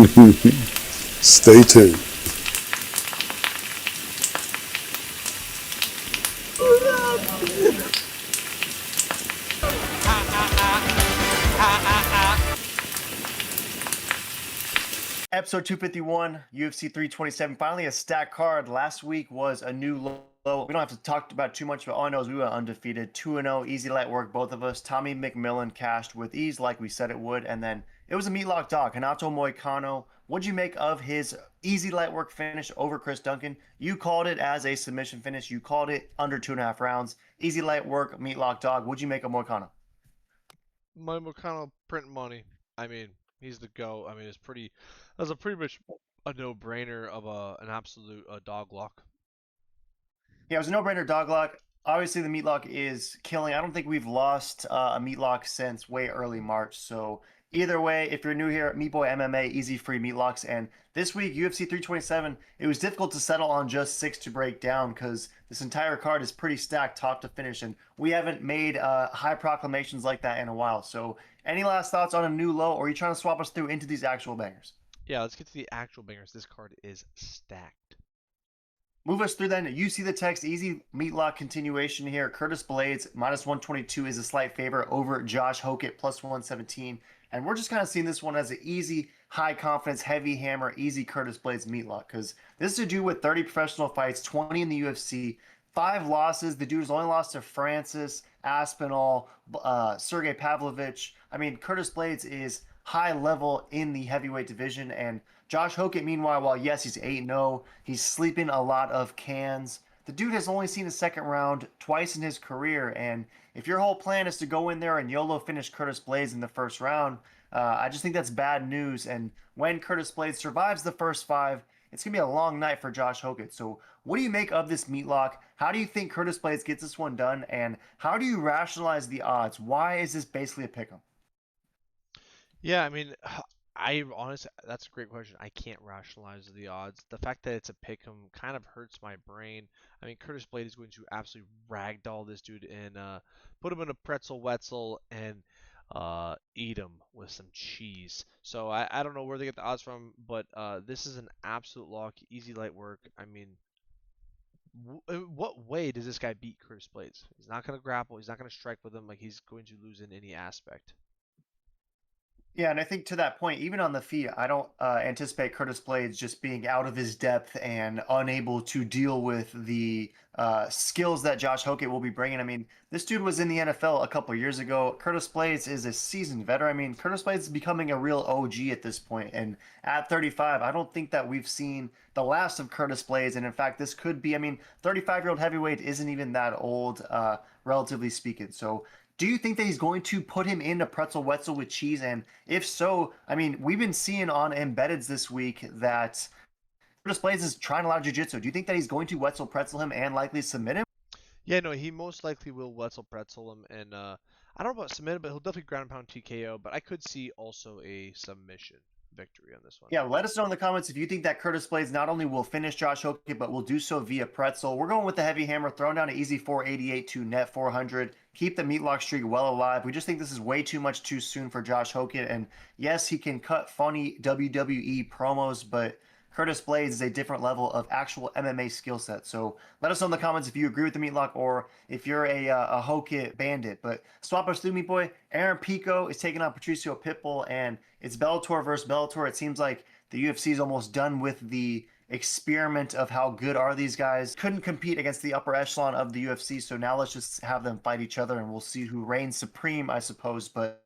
Stay tuned. Episode 251, UFC 327. Finally, a stacked card. Last week was a new low. We don't have to talk about too much, but all I know is we went undefeated. 2-0, easy light work, both of us. Tommy McMillan cashed with ease, like we said it would. And then it was a meatlock dog, Hanato Moicano. What'd you make of his easy light work finish over Chris Duncan? You called it as a submission finish. You called it under 2.5 rounds. Easy light work, meatlock dog. What'd you make of Moicano? My McConnell print money. I mean, he's the GOAT. I mean, that's a pretty much a no-brainer of an absolute dog lock. Yeah, it was a no-brainer dog lock. Obviously, the meatlock is killing. I don't think we've lost a meatlock since way early March. So either way, if you're new here, Meat Boy MMA, easy free meatlocks. And this week, UFC 327, it was difficult to settle on just 6 to break down because this entire card is pretty stacked top to finish. And we haven't made high proclamations like that in a while. So any last thoughts on a new low, or are you trying to swap us through into these actual bangers? Yeah, let's get to the actual bangers. This card is stacked. Move us through then. You see the text. Easy meatlock continuation here. Curtis Blaydes minus 122 is a slight favor over Josh Hokett plus 117. And we're just kind of seeing this one as an easy, high confidence, heavy hammer, easy Curtis Blaydes meatlock. Because this is a dude with 30 professional fights, 20 in the UFC, 5 losses. The dude has only lost to Francis, Aspinall, Sergey Pavlovich. I mean, Curtis Blaydes is high level in the heavyweight division. And Josh Hokett, meanwhile, while yes, he's 8-0, he's sleeping a lot of cans. The dude has only seen a second round twice in his career, and if your whole plan is to go in there and YOLO finish Curtis Blaydes in the first round, I just think that's bad news. And when Curtis Blaydes survives the first 5, it's going to be a long night for Josh Hokett. So, what do you make of this meatlock? How do you think Curtis Blaydes gets this one done? And how do you rationalize the odds? Why is this basically a pick 'em? Yeah, I mean, I honestly, that's a great question. I can't rationalize the odds. The fact that it's a pick 'em kind of hurts my brain. I mean, Curtis Blade is going to absolutely ragdoll this dude and put him in a pretzel wetzel and eat him with some cheese. So I don't know where they get the odds from, but this is an absolute lock, easy light work. I mean, in what way does this guy beat Curtis Blades? He's not going to grapple. He's not going to strike with him. Like he's going to lose in any aspect. Yeah, and I think to that point, even on the feet, I don't anticipate Curtis Blades just being out of his depth and unable to deal with the skills that Josh Hokett will be bringing. I mean, this dude was in the NFL a couple years ago. Curtis Blades is a seasoned veteran. I mean, Curtis Blades is becoming a real OG at this point. And at 35, I don't think that we've seen the last of Curtis Blades. And in fact, this could be, I mean, 35-year-old heavyweight isn't even that old, relatively speaking. So do you think that he's going to put him into pretzel wetzel with cheese? And if so, I mean, we've been seeing on embeddeds this week that Curtis Blades is trying a lot of jiu-jitsu. Do you think that he's going to wetzel pretzel him and likely submit him? Yeah, no, he most likely will Wetzel Pretzel him, and I don't know about submit, but he'll definitely ground and pound TKO. But I could see also a submission victory on this one. Yeah, let us know in the comments if you think that Curtis Blades not only will finish Josh Hokett, but will do so via pretzel. We're going with the heavy hammer, throwing down an easy 488 to net 400. Keep the meatlock streak well alive. We just think this is way too much too soon for Josh Hokett. And yes, he can cut funny WWE promos, but Curtis Blades is a different level of actual MMA skill set. So let us know in the comments if you agree with the meatlock or if you're a Hokett bandit. But swap us through, meat boy. Aaron Pico is taking on Patricio Pitbull, and it's Bellator versus Bellator. It seems like the UFC is almost done with the experiment of how good are these guys. Couldn't compete against the upper echelon of the UFC, so now let's just have them fight each other, and we'll see who reigns supreme, I suppose. But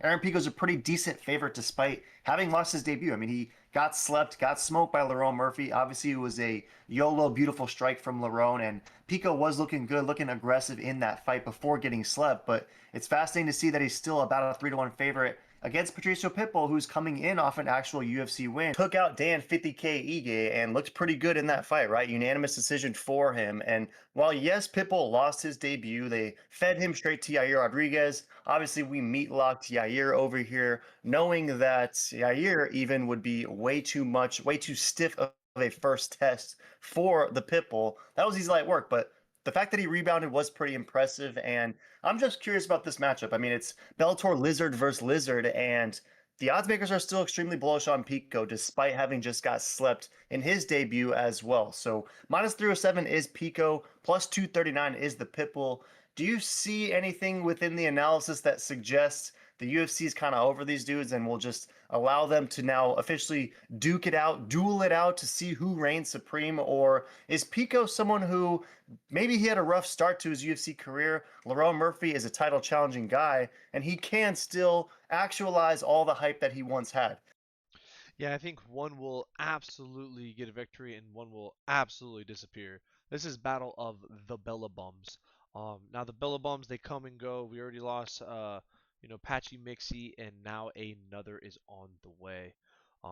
Aaron Pico's a pretty decent favorite despite having lost his debut. I mean, he got slept, got smoked by Lerone Murphy. Obviously, it was a YOLO beautiful strike from Lerone, and Pico was looking good, looking aggressive in that fight before getting slept. But it's fascinating to see that he's still about a 3-1 favorite against Patricio Pitbull, who's coming in off an actual UFC win. Took out Dan 50K Ige and looked pretty good in that fight, right? Unanimous decision for him. And while, yes, Pitbull lost his debut, they fed him straight to Yair Rodriguez. Obviously, we meat locked Yair over here, knowing that Yair even would be way too much, way too stiff of a first test for the Pitbull. That was easy light work, but the fact that he rebounded was pretty impressive. And I'm just curious about this matchup. I mean, it's Bellator Lizard versus Lizard, and The odds makers are still extremely bullish on Pico, despite having just got slept in his debut as well. So -307 is Pico, +239 is the Pitbull. Do you see anything within the analysis that suggests the UFC is kind of over these dudes and will just allow them to now officially duke it out, duel it out to see who reigns supreme? Or is Pico someone who maybe he had a rough start to his UFC career? Lerone Murphy is a title challenging guy, and he can still actualize all the hype that he once had. Yeah, I think one will absolutely get a victory and one will absolutely disappear. This is battle of the Bella Bums. Now the Bella Bums they come and go. We already lost Patchy Mixie and now another is on the way.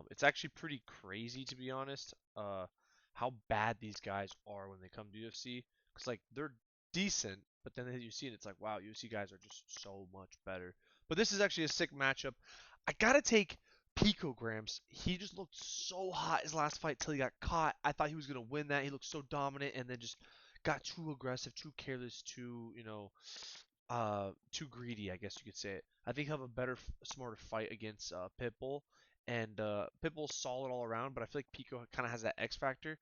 It's actually pretty crazy to be honest. How bad these guys are when they come to UFC because like they're decent, but then you see it, it's like wow, UFC guys are just so much better. But this is actually a sick matchup. I gotta take picograms. He just looked so hot his last fight till he got caught. I thought he was gonna win that. He looked so dominant, and then just got too aggressive, too careless, too greedy. I guess you could say it. I think he'll have a better, smarter fight against Pitbull, and Pitbull's solid all around. But I feel like Pico kind of has that X factor.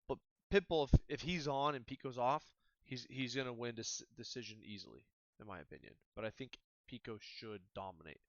But Pitbull, if he's on and Pico's off, he's gonna win this decision easily, in my opinion. But I think Pico should dominate.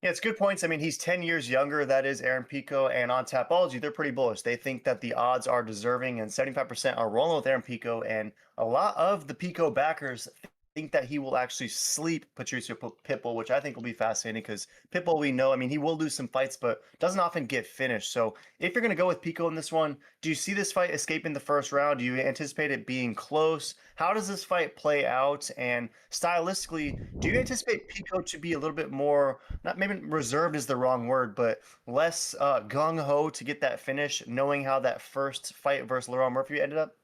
Yeah, it's good points. I mean, he's 10 years younger. That is Aaron Pico. And on Tapology, they're pretty bullish. They think that the odds are deserving, and 75% are rolling with Aaron Pico. And a lot of the Pico backers think that he will actually sleep Patricio Pitbull, which I think will be fascinating because Pitbull, we know, I mean, he will lose some fights, but doesn't often get finished. So if you're going to go with Pico in this one, do you see this fight escaping the first round? Do you anticipate it being close? How does this fight play out? And stylistically, do you anticipate Pico to be a little bit more, not maybe reserved is the wrong word, but less gung ho to get that finish, knowing how that first fight versus Lerone Murphy ended up?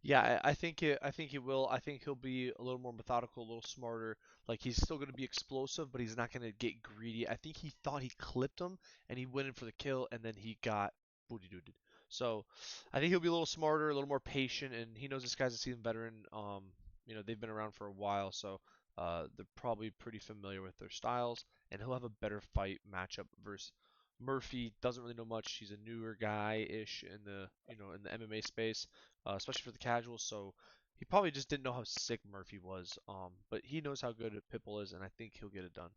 Yeah, I think it. I think he will. I think he'll be a little more methodical, a little smarter. Like he's still going to be explosive, but he's not going to get greedy. I think he thought he clipped him, and he went in for the kill, and then he got booty dooted. So, I think he'll be a little smarter, a little more patient, and he knows this guy's a seasoned veteran. They've been around for a while, so they're probably pretty familiar with their styles, and he'll have a better fight matchup versus Murphy. Doesn't really know much. He's a newer guy-ish in the MMA space especially for the casuals. So he probably just didn't know how sick Murphy was. But he knows how good Pitbull is, and I think he'll get it done.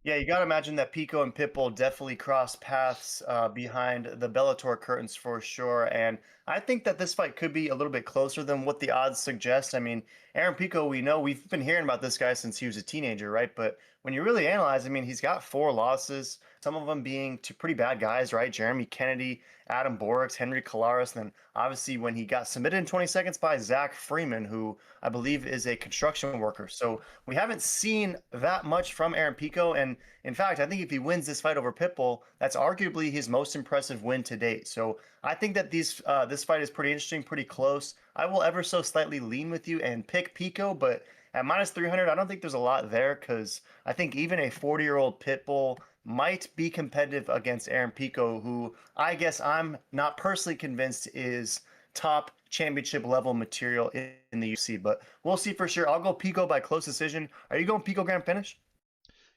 Yeah, you got to imagine that Pico and Pitbull definitely cross paths behind the Bellator curtains for sure. And I think that this fight could be a little bit closer than what the odds suggest. I mean, Aaron Pico, we know we've been hearing about this guy since he was a teenager, right? But when you really analyze, I mean, he's got 4 losses, some of them being to pretty bad guys, right? Jeremy Kennedy, Adam Borix, Henry Colares. And then obviously when he got submitted in 20 seconds by Zach Freeman, who I believe is a construction worker. So we haven't seen that much from Aaron Pico. And in fact, I think if he wins this fight over Pitbull, that's arguably his most impressive win to date. So I think that this fight is pretty interesting, pretty close. I will ever so slightly lean with you and pick Pico, but at -300, I don't think there's a lot there because I think even a 40-year-old Pitbull might be competitive against Aaron Pico, who I guess I'm not personally convinced is top championship level material in the UFC, but we'll see for sure. I'll go Pico by close decision. Are you going Pico grand finish?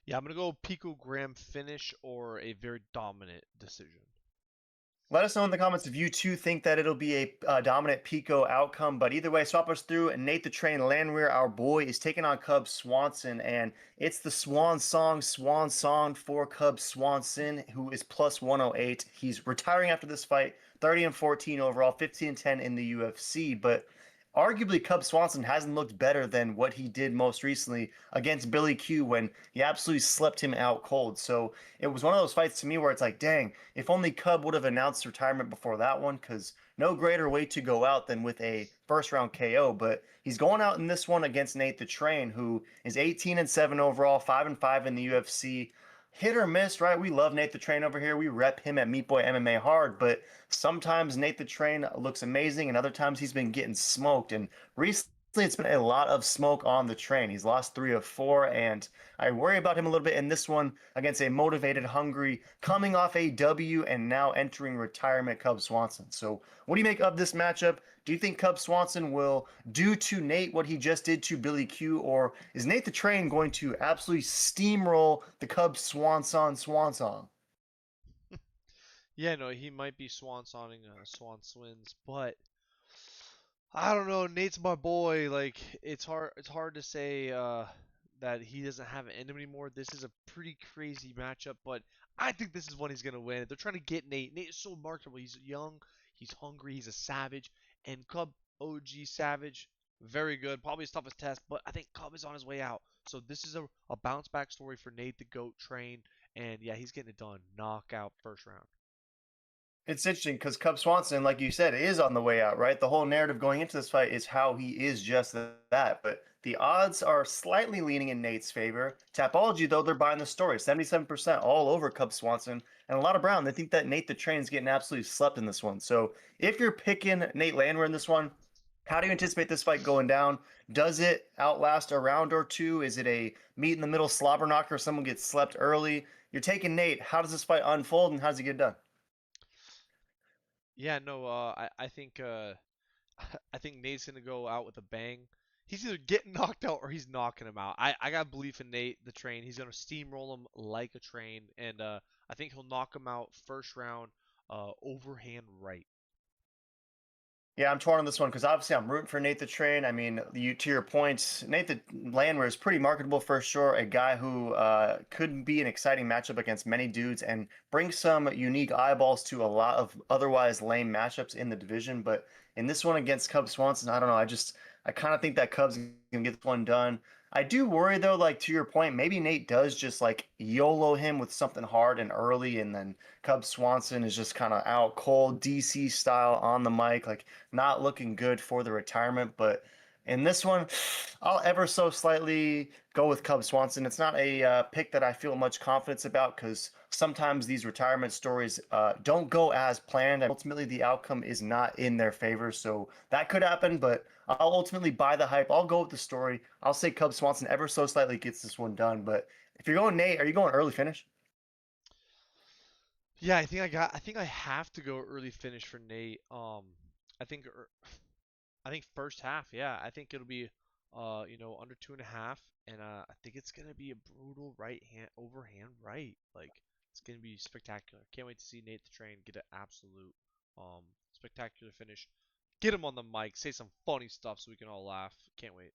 Yeah, I'm gonna go picogram finish or a very dominant decision. Let us know in the comments if you too think that it'll be a dominant Pico outcome. But either way, swap us through. Nate the Train Landwehr, our boy, is taking on Cub Swanson. And it's the Swan Song for Cub Swanson, who is +108. He's retiring after this fight, 30-14 overall, 15-10 in the UFC. But arguably, Cub Swanson hasn't looked better than what he did most recently against Billy Q when he absolutely slept him out cold. So it was one of those fights to me where it's like, dang, if only Cub would have announced retirement before that one, because no greater way to go out than with a first round KO. But he's going out in this one against Nate the Train, who is 18-7 overall, 5-5 in the UFC. Hit or miss, right? We love Nate the Train over here. We rep him at Meat Boy MMA hard, but sometimes Nate the Train looks amazing, and other times he's been getting smoked. And recently, it's been a lot of smoke on the train. He's lost 3 of 4, and I worry about him a little bit in this one against a motivated, hungry, coming off a W and now entering retirement Cub Swanson. So, what do you make of this matchup? Do you think Cub Swanson will do to Nate what he just did to Billy Q, or is Nate the Train going to absolutely steamroll the Cub Swanson? Yeah, no, he might be swan sonning Swan Swins, but I don't know. Nate's my boy. Like it's hard to say that he doesn't have it in him anymore. This is a pretty crazy matchup, but I think this is one he's gonna win. They're trying to get Nate. Nate is so marketable. He's young, he's hungry, he's a savage, and Cub OG Savage, very good. Probably his toughest test, but I think Cub is on his way out. So this is a bounce back story for Nate the GOAT train, and yeah, he's getting it done. Knockout first round. It's interesting because Cub Swanson, like you said, is on the way out, right? The whole narrative going into this fight is how he is just that. But the odds are slightly leaning in Nate's favor. Tapology, though, they're buying the story. 77% all over Cub Swanson. And a lot of Brown, they think that Nate the Train's getting absolutely slept in this one. So if you're picking Nate Landwehr in this one, how do you anticipate this fight going down? Does it outlast a round or two? Is it a meet in the middle slobber knocker? Someone gets slept early? You're taking Nate. How does this fight unfold and how does he get done? Yeah, no, I think I think Nate's gonna go out with a bang. He's either getting knocked out or he's knocking him out. I got belief in Nate, the train. He's gonna steamroll him like a train, and I think he'll knock him out first round, overhand right. Yeah, I'm torn on this one because obviously I'm rooting for Nate the Train. I mean, you to your point, Nate the Landwehr is pretty marketable for sure. A guy who could be an exciting matchup against many dudes and bring some unique eyeballs to a lot of otherwise lame matchups in the division. But in this one against Cub Swanson, I don't know. I kind of think that Cubs gonna get this one done. I do worry though, like to your point, maybe Nate does just like YOLO him with something hard and early, and then Cub Swanson is just kind of out cold DC style on the mic, like not looking good for the retirement. But in this one, I'll ever so slightly go with Cub Swanson. It's not a pick that I feel much confidence about because sometimes these retirement stories don't go as planned. Ultimately, the outcome is not in their favor, so that could happen. But I'll ultimately buy the hype. I'll go with the story. I'll say Cub Swanson ever so slightly gets this one done. But if you're going Nate, are you going early finish? Yeah, I think I have to go early finish for Nate. I think I think first half. Yeah, I think it'll be under 2.5, and I think it's gonna be a brutal right hand overhand right. Like it's gonna be spectacular. Can't wait to see Nate the Train get an absolute um spectacular finish. Get him on the mic, say some funny stuff so we can all laugh. Can't wait.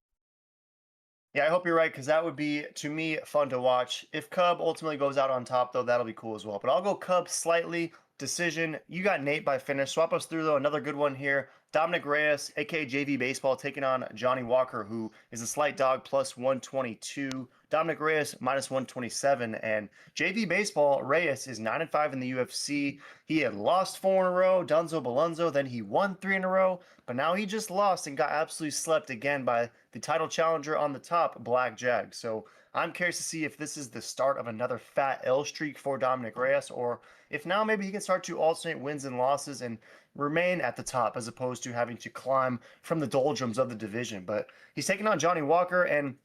Yeah, I hope you're right because that would be, to me, fun to watch. If Cub ultimately goes out on top, though, that'll be cool as well. But I'll go Cub slightly. Decision. You got Nate by finish. Swap us through, though. Another good one here. Dominic Reyes, aka JV Baseball, taking on Johnny Walker, who is a slight dog plus 122. Dominic Reyes minus 127. And JV Baseball, Reyes is 9-5 in the UFC. He had lost 4 in a row, Dunzo Balunzo. Then he won 3 in a row. But now he just lost and got absolutely slept again by the title challenger on the top, Black Jag. So I'm curious to see if this is the start of another fat L streak for Dominic Reyes, or if now maybe he can start to alternate wins and losses and remain at the top as opposed to having to climb from the doldrums of the division. But he's taking on Johnny Walker, and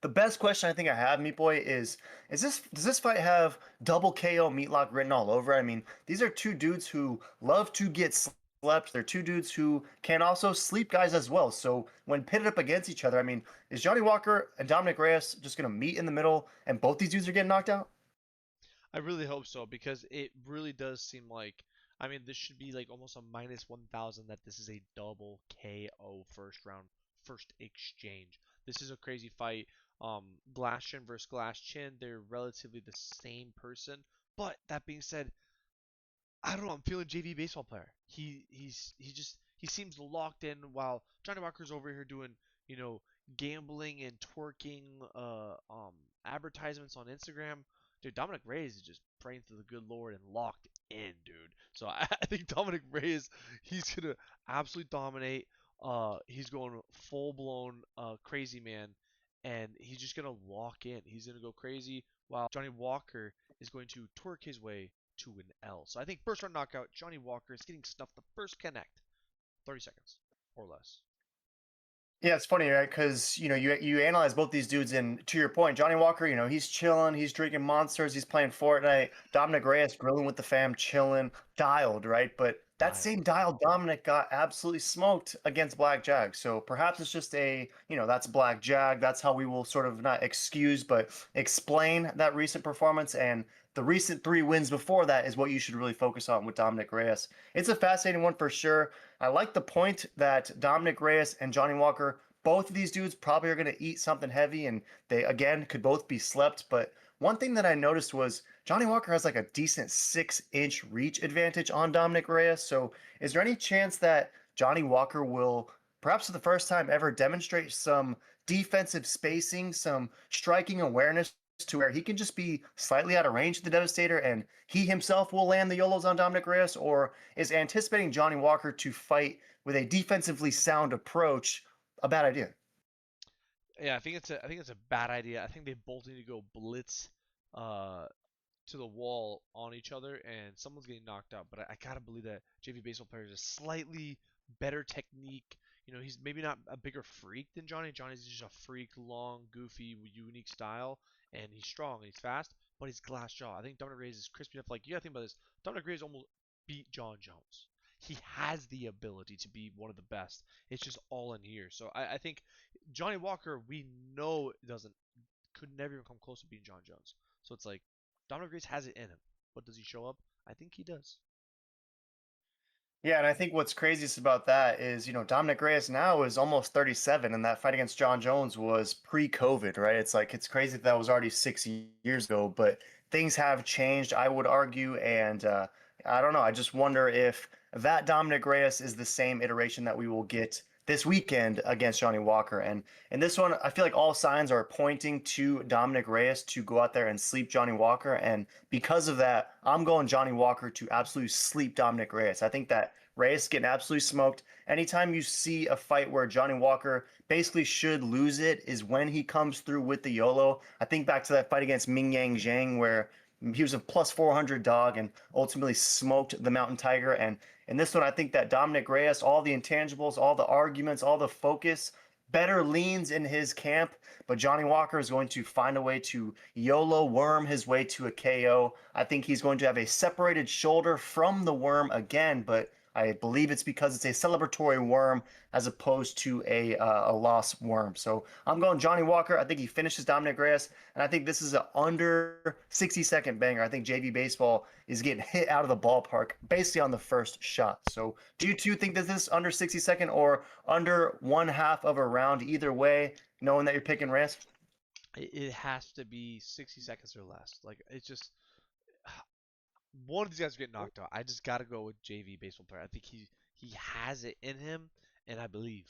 the best question I think I have, Meat Boy, is this does this fight have double KO Meatlock written all over it? I mean, these are two dudes who love to get slept. They're two dudes who can also sleep guys as well. So when pitted up against each other, I mean, is Johnny Walker and Dominic Reyes just gonna meet in the middle and both these dudes are getting knocked out? I really hope so because it really does seem like I mean this should be like almost a minus 1,000 that this is a double KO first round first exchange. This is a crazy fight. Glass Chin versus Glass Chin, they're relatively the same person. But that being said, I don't know. I'm feeling JV baseball player. He seems locked in while Johnny Walker's over here doing you know gambling and twerking advertisements on Instagram. Dude, Dominic Reyes is just praying to the good Lord and locked in, dude. So I think Dominic Reyes he's gonna absolutely dominate. He's going full blown crazy man, and he's just gonna lock in. He's gonna go crazy while Johnny Walker is going to twerk his way to an L. So I think first round knockout, Johnny Walker is getting snuffed the first connect, 30 seconds or less. Yeah, it's funny, right? Because you analyze both these dudes, and to your point, Johnny Walker, he's chilling, he's drinking monsters, he's playing Fortnite. Dominic Reyes grilling with the fam, chilling, dialed, right? But that same Dialed. dialed Dominic got absolutely smoked against Black Jag. So perhaps it's just that's Black Jag. That's how we will sort of not excuse, but explain that recent performance. And the recent three wins before that is what you should really focus on with Dominic Reyes. It's a fascinating one for sure. I like the point that Dominic Reyes and Johnny Walker, both of these dudes probably are going to eat something heavy and they, again, could both be slept. But one thing that I noticed was Johnny Walker has like a decent 6-inch reach advantage on Dominic Reyes. So is there any chance that Johnny Walker will, perhaps for the first time ever, demonstrate some defensive spacing, some striking awareness to where he can just be slightly out of range of the Devastator and he himself will land the YOLOs on Dominic Reyes? Or is anticipating Johnny Walker to fight with a defensively sound approach a bad idea? Yeah, I think it's a bad idea. I think they both need to go blitz uh to the wall on each other, and someone's getting knocked out. But I gotta believe that JV baseball players is slightly better technique. He's maybe not a bigger freak than Johnny. Johnny's just a freak, long, goofy, unique style, and he's strong and he's fast, but he's glass jaw. I think Dominic Reyes is crispy enough. Like, you gotta think about this. Dominic Reyes almost beat John Jones. He has the ability to be one of the best. It's just all in here. So I think Johnny Walker, we know doesn't could never even come close to beating John Jones. So it's like Dominic Grace has it in him, but does he show up? I think he does. Yeah, and I think what's craziest about that is, Dominic Reyes now is almost 37, and that fight against John Jones was pre-COVID, right? It's like it's crazy that was already 6 years ago, but things have changed, I would argue, and I don't know. I just wonder if that Dominic Reyes is the same iteration that we will get this weekend against Johnny Walker. And in this one, I feel like all signs are pointing to Dominic Reyes to go out there and sleep Johnny Walker, and because of that, I'm going Johnny Walker to absolutely sleep Dominic Reyes. I think that Reyes getting absolutely smoked. Anytime you see a fight where Johnny Walker basically should lose it is when he comes through with the YOLO. I think back to that fight against Ming Yang Zhang where he was a plus 400 dog and ultimately smoked the Mountain Tiger. And in this one, I think that Dominic Reyes, all the intangibles, all the arguments, all the focus, better leans in his camp. But Johnny Walker is going to find a way to YOLO worm his way to a KO. I think he's going to have a separated shoulder from the worm again, but I believe it's because it's a celebratory worm as opposed to a lost worm. So I'm going Johnny Walker. I think he finishes Dominic Reyes, and I think this is an under 60-second banger. I think JV Baseball is getting hit out of the ballpark basically on the first shot. So do you two think that this is under 60-second or under one half of a round? Either way, knowing that you're picking Reyes? It has to be 60 seconds or less. Like, it's just one of these guys get knocked out. I just gotta go with JV baseball player. I think he has it in him, and I believe.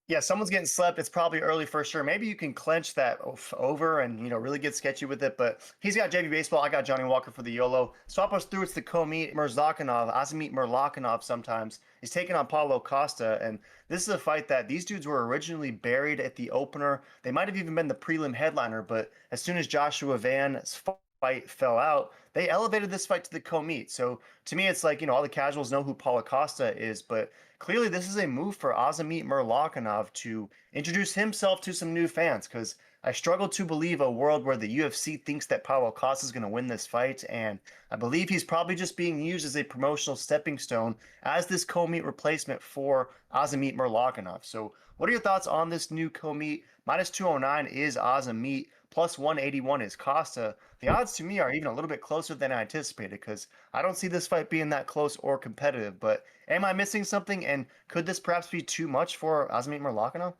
Yeah, someone's getting slept. It's probably early for sure. Maybe you can clench that over and really get sketchy with it. But he's got JV Baseball. I got Johnny Walker for the YOLO. Swap us through. It's the co-meet Mirzakhanov, Azimit Mirlakhanov sometimes. He's taking on Paulo Costa, and this is a fight that these dudes were originally buried at the opener. They might have even been the prelim headliner, but as soon as Joshua Van's fight fell out, they elevated this fight to the co-meet. So to me, it's like all the casuals know who Paulo Costa is, but clearly this is a move for Azimit Mirlakhanov to introduce himself to some new fans because I struggle to believe a world where the UFC thinks that Paulo Costa is going to win this fight, and I believe he's probably just being used as a promotional stepping stone as this co-meet replacement for Azimit Mirlakhanov. So what are your thoughts on this new co-meet? Minus 209 is Azimit, plus 181 is Costa. The odds to me are even a little bit closer than I anticipated because I don't see this fight being that close or competitive, but am I missing something? And could this perhaps be too much for Azimit Mirlakhanov?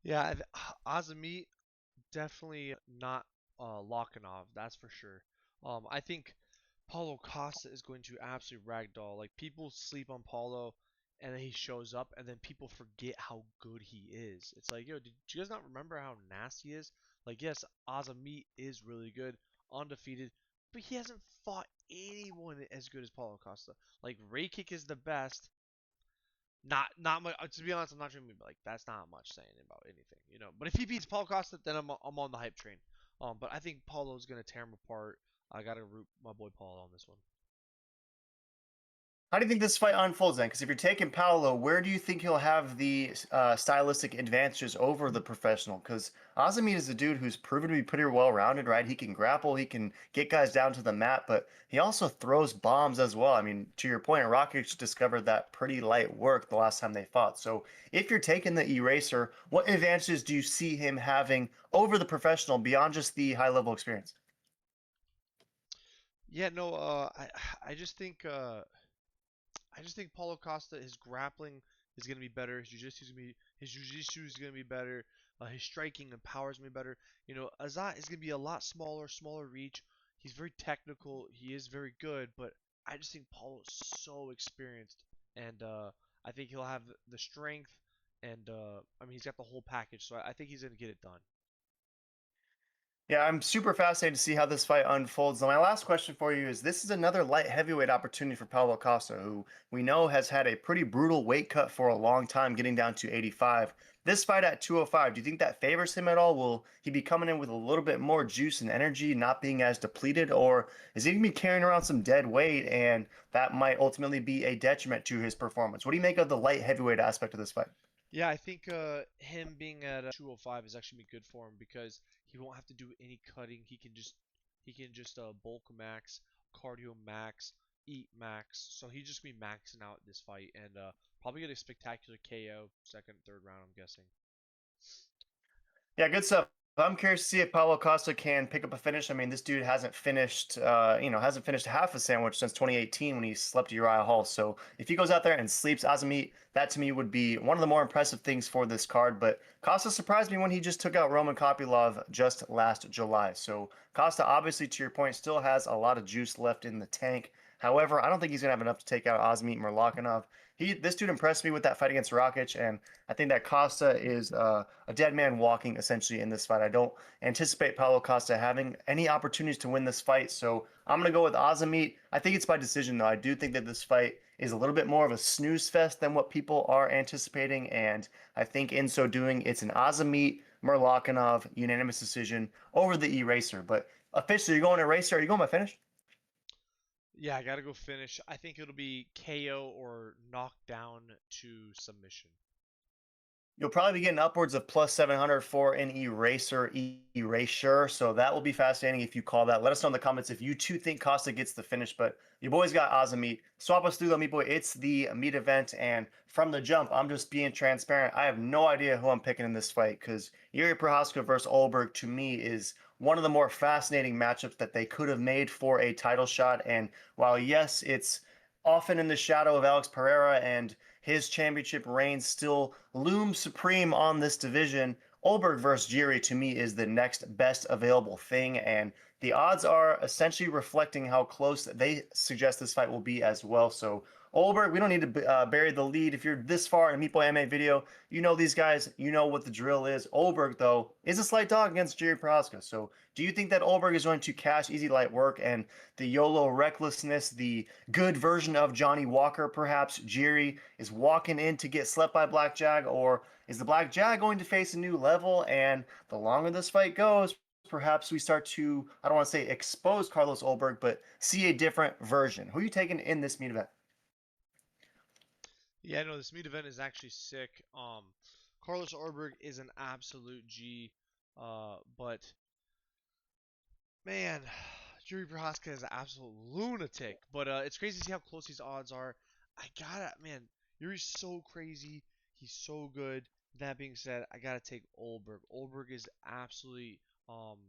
Yeah, Azami definitely not Lokinov, that's for sure. I think Paulo Costa is going to absolutely ragdoll. Like, people sleep on Paulo, and then he shows up, and then people forget how good he is. It's like, yo, did you guys not remember how nasty he is? Like, yes, Azami is really good, undefeated, but he hasn't fought anyone as good as Paulo Costa. Like, Ray Kick is the best, not much. To be honest, I'm not trying to be like that's not much saying about anything. But if he beats Paulo Costa, then I'm on the hype train. But I think Paulo's gonna tear him apart. I gotta root my boy Paulo on this one. How do you think this fight unfolds then? Because if you're taking Paolo, where do you think he'll have the stylistic advantages over the professional? Because Azamit is a dude who's proven to be pretty well rounded, right? He can grapple, he can get guys down to the mat, but he also throws bombs as well. I mean, to your point, Rakic discovered that pretty light work the last time they fought. So if you're taking the eraser, what advantages do you see him having over the professional beyond just the high level experience? Yeah, no, I just think Paulo Costa, his grappling is gonna be better. His jiu-jitsu is gonna be better. His striking and power is gonna be better. Azat is gonna be a lot smaller reach. He's very technical. He is very good, but I just think Paulo is so experienced, and I think he'll have the strength, and I mean he's got the whole package. So I think he's gonna get it done. Yeah, I'm super fascinated to see how this fight unfolds. And my last question for you is this is another light heavyweight opportunity for Paulo Costa, who we know has had a pretty brutal weight cut for a long time, getting down to 85. This fight at 205, do you think that favors him at all? Will he be coming in with a little bit more juice and energy, not being as depleted? Or is he going to be carrying around some dead weight and that might ultimately be a detriment to his performance? What do you make of the light heavyweight aspect of this fight? Yeah, I think him being at 205 is actually be good for him because he won't have to do any cutting. He can just bulk max, cardio max, eat max. So he's just gonna be maxing out this fight and probably get a spectacular KO second, third round. I'm guessing. Yeah, good stuff. I'm curious to see if Paulo Costa can pick up a finish. I mean, this dude hasn't finished, hasn't finished half a sandwich since 2018 when he slept Uriah Hall. So if he goes out there and sleeps Azamit, that to me would be one of the more impressive things for this card. But Costa surprised me when he just took out Roman Kopylov just last July. So Costa, obviously, to your point, still has a lot of juice left in the tank. However, I don't think he's gonna have enough to take out Azamit Murlakanov. This dude impressed me with that fight against Rakic, and I think that Costa is a dead man walking essentially in this fight. I don't anticipate Paulo Costa having any opportunities to win this fight, so I'm going to go with Azamit. I think it's by decision, though. I do think that this fight is a little bit more of a snooze fest than what people are anticipating, and I think in so doing, it's an Azamit Murlakanov unanimous decision over the Eraser. But officially, you're going Eraser. Are you going by finish? Yeah, I gotta go finish. I think it'll be KO or knockdown to submission. You'll probably be getting upwards of plus 700 for an erasure. So that will be fascinating if you call that. Let us know in the comments if you too think Costa gets the finish. But your boys got Azamit. Swap us through though, meat boy. It's the meat event. And from the jump, I'm just being transparent. I have no idea who I'm picking in this fight because Yuri Prohaska versus Olberg to me is one of the more fascinating matchups that they could have made for a title shot. And while, yes, it's often in the shadow of Alex Pereira and his championship reign still looms supreme on this division. Olberg versus Jiri to me is the next best available thing, and the odds are essentially reflecting how close they suggest this fight will be as well. So Olberg, we don't need to bury the lead. If you're this far in a Meat Boy MMA video, you know these guys, you know what the drill is. Olberg, though, is a slight dog against Jiri Prohaska. So do you think that Olberg is going to cash easy light work and the YOLO recklessness, the good version of Johnny Walker, perhaps Jiri is walking in to get slept by Black Jag, or is the Black Jag going to face a new level? And the longer this fight goes, perhaps we start to, I don't want to say expose Carlos Olberg, but see a different version. Who are you taking in this meet event? Yeah, no, this meat event is actually sick. Carlos Orberg is an absolute G, but man, Yuri Prohaska is an absolute lunatic. But it's crazy to see how close these odds are. Man, Yuri's so crazy. He's so good. That being said, I gotta take Olberg. Olberg is absolutely um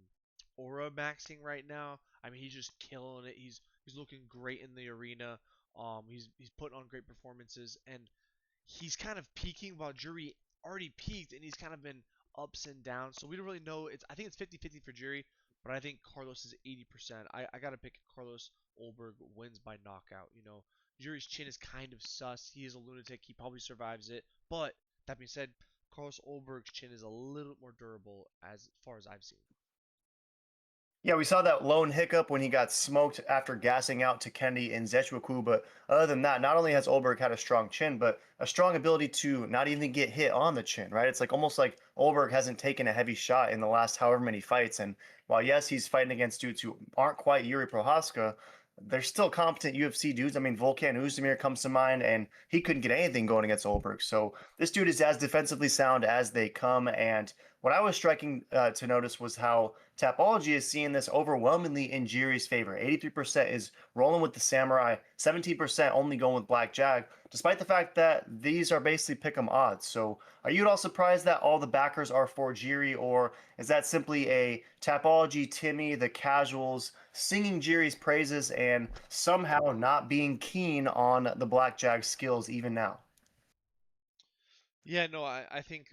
aura maxing right now. I mean, he's just killing it. He's looking great in the arena. He's putting on great performances, and he's kind of peaking while Jury already peaked, and he's kind of been ups and downs. So we don't really know. I think it's 50-50 for Jury, but I think Carlos is 80%. I gotta pick Carlos. Olberg wins by knockout. Jury's chin is kind of sus. He is a lunatic. He probably survives it. But that being said, Carlos Olberg's chin is a little more durable as far as I've seen. Yeah, we saw that lone hiccup when he got smoked after gassing out to Kennedy in Zechukwu, but other than that, not only has Olberg had a strong chin, but a strong ability to not even get hit on the chin, right? It's like almost like Olberg hasn't taken a heavy shot in the last however many fights. And while yes, he's fighting against dudes who aren't quite Yuri Prohaska, they're still competent UFC dudes. I mean, Volkan Oezdemir comes to mind, and he couldn't get anything going against Olberg. So this dude is as defensively sound as they come. And what I was striking to notice was how Tapology is seeing this overwhelmingly in Jiri's favor. 83% is rolling with the Samurai, 17% only going with Blackjack, despite the fact that these are basically pick'em odds. So are you at all surprised that all the backers are for Jiri, or is that simply a Tapology, Timmy, the casuals singing Jiri's praises and somehow not being keen on the Blackjack skills even now? Yeah, no, I think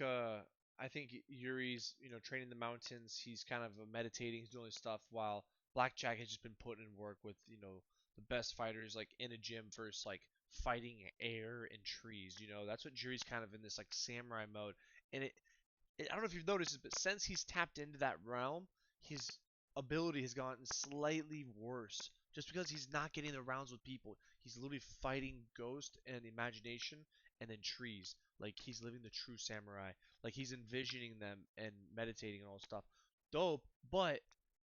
Yuri's, training the mountains. He's kind of meditating, he's doing his stuff while Blackjack has just been putting in work with, the best fighters like in a gym versus like fighting air and trees. That's what Yuri's kind of in this like samurai mode. And I don't know if you've noticed, but since he's tapped into that realm, his ability has gotten slightly worse. Just because he's not getting the rounds with people, he's literally fighting ghost and imagination, and then trees. Like he's living the true samurai. Like he's envisioning them and meditating and all this stuff. Dope, but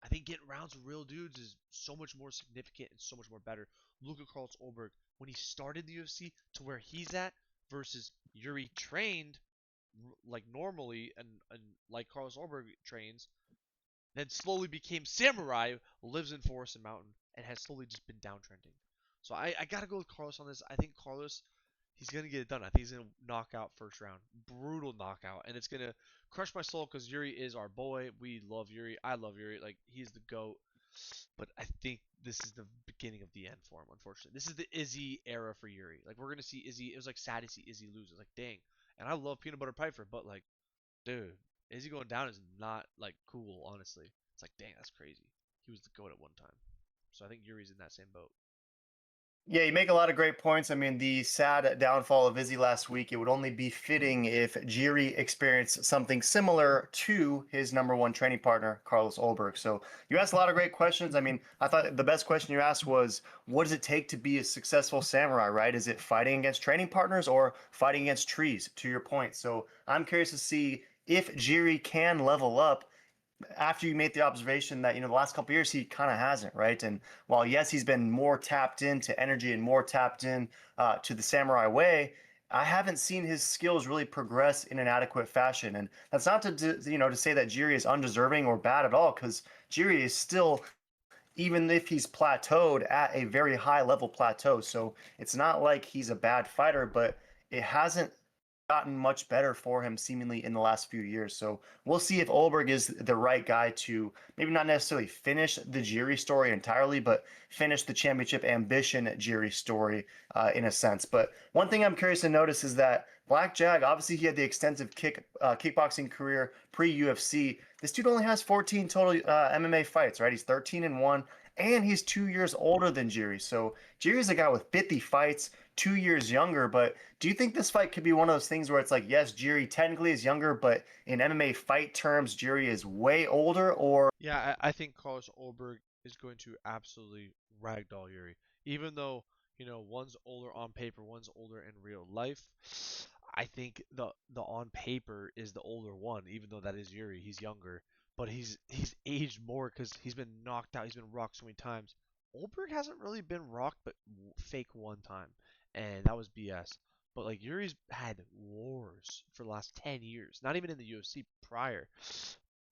I think getting rounds with real dudes is so much more significant and so much more better. Look at Carlos Ulberg when he started the UFC to where he's at versus Yuri trained like normally and like Carlos Ulberg trains, then slowly became samurai, lives in Forest and Mountain, and has slowly just been downtrending. So I gotta go with Carlos on this. I think Carlos, he's gonna get it done. I think he's gonna knock out first round, brutal knockout, and it's gonna crush my soul because Yuri is our boy. We love Yuri. I love Yuri. Like he's the goat. But I think this is the beginning of the end for him. Unfortunately, this is the Izzy era for Yuri. Like we're gonna see Izzy. It was like sad to see Izzy lose. It was like dang. And I love Peanut Butter Piper, but like, dude, Izzy going down is not like cool. Honestly, it's like dang, that's crazy. He was the goat at one time. So I think Yuri's in that same boat. Yeah, you make a lot of great points. I mean, the sad downfall of Izzy last week, it would only be fitting if Jiri experienced something similar to his number one training partner, Carlos Ulberg. So you asked a lot of great questions. I mean, I thought the best question you asked was, what does it take to be a successful samurai, right? Is it fighting against training partners or fighting against trees, to your point? So I'm curious to see if Jiri can level up after you made the observation that the last couple years he kind of hasn't, right? And while yes he's been more tapped into energy and more tapped in to the samurai way, I haven't seen his skills really progress in an adequate fashion. And that's not to say that Jiri is undeserving or bad at all, because Jiri is still, even if he's plateaued, at a very high level plateau. So it's not like he's a bad fighter, but it hasn't gotten much better for him seemingly in the last few years. So we'll see if Olberg is the right guy to maybe not necessarily finish the Jiri story entirely, but finish the championship ambition Jiri story in a sense. But one thing I'm curious to notice is that Black Jag, obviously he had the extensive kickboxing career pre-UFC. This dude only has 14 total MMA fights, right? He's 13-1, and he's 2 years older than Jiri. So Jiri's a guy with 50 fights, 2 years younger. But do you think this fight could be one of those things where it's like, yes, Jiri technically is younger, but in MMA fight terms, Jiri is way older? Or Yeah, I think Carlos Ulberg is going to absolutely ragdoll Yuri. Even though, one's older on paper, one's older in real life. I think the on paper is the older one, even though that is Yuri. He's younger, but he's aged more because he's been knocked out. He's been rocked so many times. Ulberg hasn't really been rocked, but fake one time, and that was BS. But like Yuri's had wars for the last 10 years, not even in the UFC prior.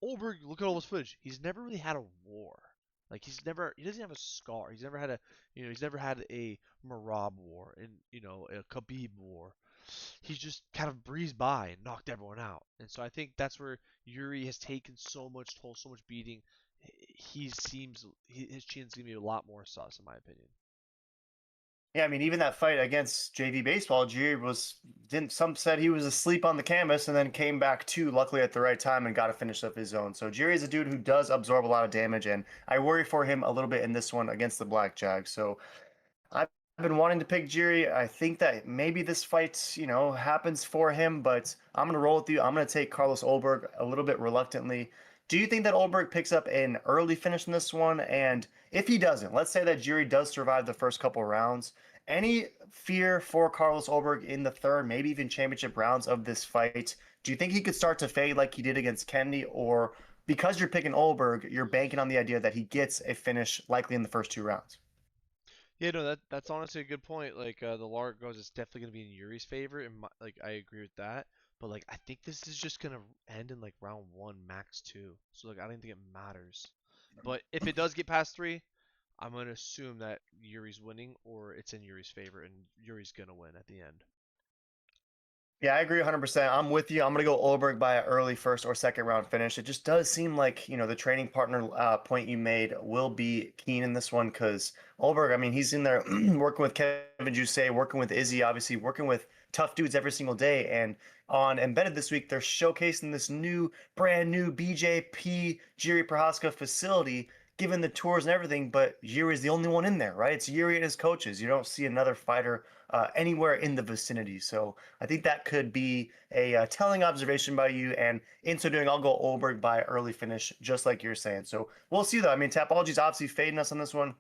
Olberg, look at all his footage. He's never really had a war. Like he doesn't have a scar. He's never had a Marab war and a Khabib war. He's just kind of breezed by and knocked everyone out. And so I think that's where Yuri has taken so much toll, so much beating. His chin's gonna be a lot more sus in my opinion. yeah, I mean, even that fight against JV Baseball, Jiri was didn't some said he was asleep on the canvas and then came back too, luckily at the right time and got a finish of his own. So Jiri is a dude who does absorb a lot of damage, and I worry for him a little bit in this one against the Black Jag. So I've been wanting to pick Jiri. I think that maybe this fight, happens for him, but I'm going to roll with you. I'm going to take Carlos Olberg a little bit reluctantly. Do you think that Olberg picks up an early finish in this one? And if he doesn't, let's say that Jiri does survive the first couple rounds, any fear for Carlos Olberg in the third, maybe even championship rounds of this fight? Do you think he could start to fade like he did against Kennedy, or because you're picking Olberg, you're banking on the idea that he gets a finish likely in the first two rounds? Yeah, no, that's honestly a good point. Like the lower it goes, it's definitely gonna be in Yuri's favor, and like I agree with that. But like I think this is just gonna end in like round one, max two. So like I don't think it matters. But if it does get past three, I'm gonna assume that Yuri's winning or it's in Yuri's favor, and Yuri's gonna win at the end. Yeah, I agree 100%. I'm with you. I'm going to go Olberg by an early first or second round finish. It just does seem like, the training partner point you made will be keen in this one because Olberg, I mean, he's in there working with Kevin Jusay, working with Izzy, obviously, working with tough dudes every single day. And on Embedded this week, they're showcasing this brand new BJP Jiri Prohaska facility, given the tours and everything. But Jiri is the only one in there, right? It's Jiri and his coaches. You don't see another fighter anywhere in the vicinity. So, I think that could be a telling observation by you. And in so doing, I'll go Olberg by early finish, just like you're saying. So we'll see, though. I mean, Tapology's obviously fading us on this one.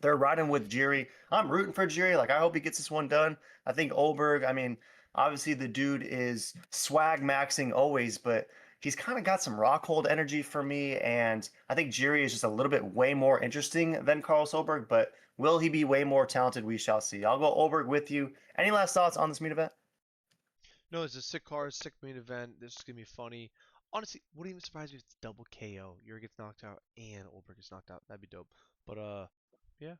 They're riding with Jiri. I'm rooting for Jiri. Like, I hope he gets this one done. I think Olberg, I mean, obviously the dude is swag maxing always, but he's kind of got some rockhold energy for me. And I think Jiri is just a little bit way more interesting than Carl Solberg, but will he be way more talented? We shall see. I'll go Olberg with you. Any last thoughts on this meet event? No, it's a sick card, sick main event. This is gonna be funny. Honestly, wouldn't even surprise me if it's double KO. Yuri gets knocked out and Olberg gets knocked out. That'd be dope. But yeah,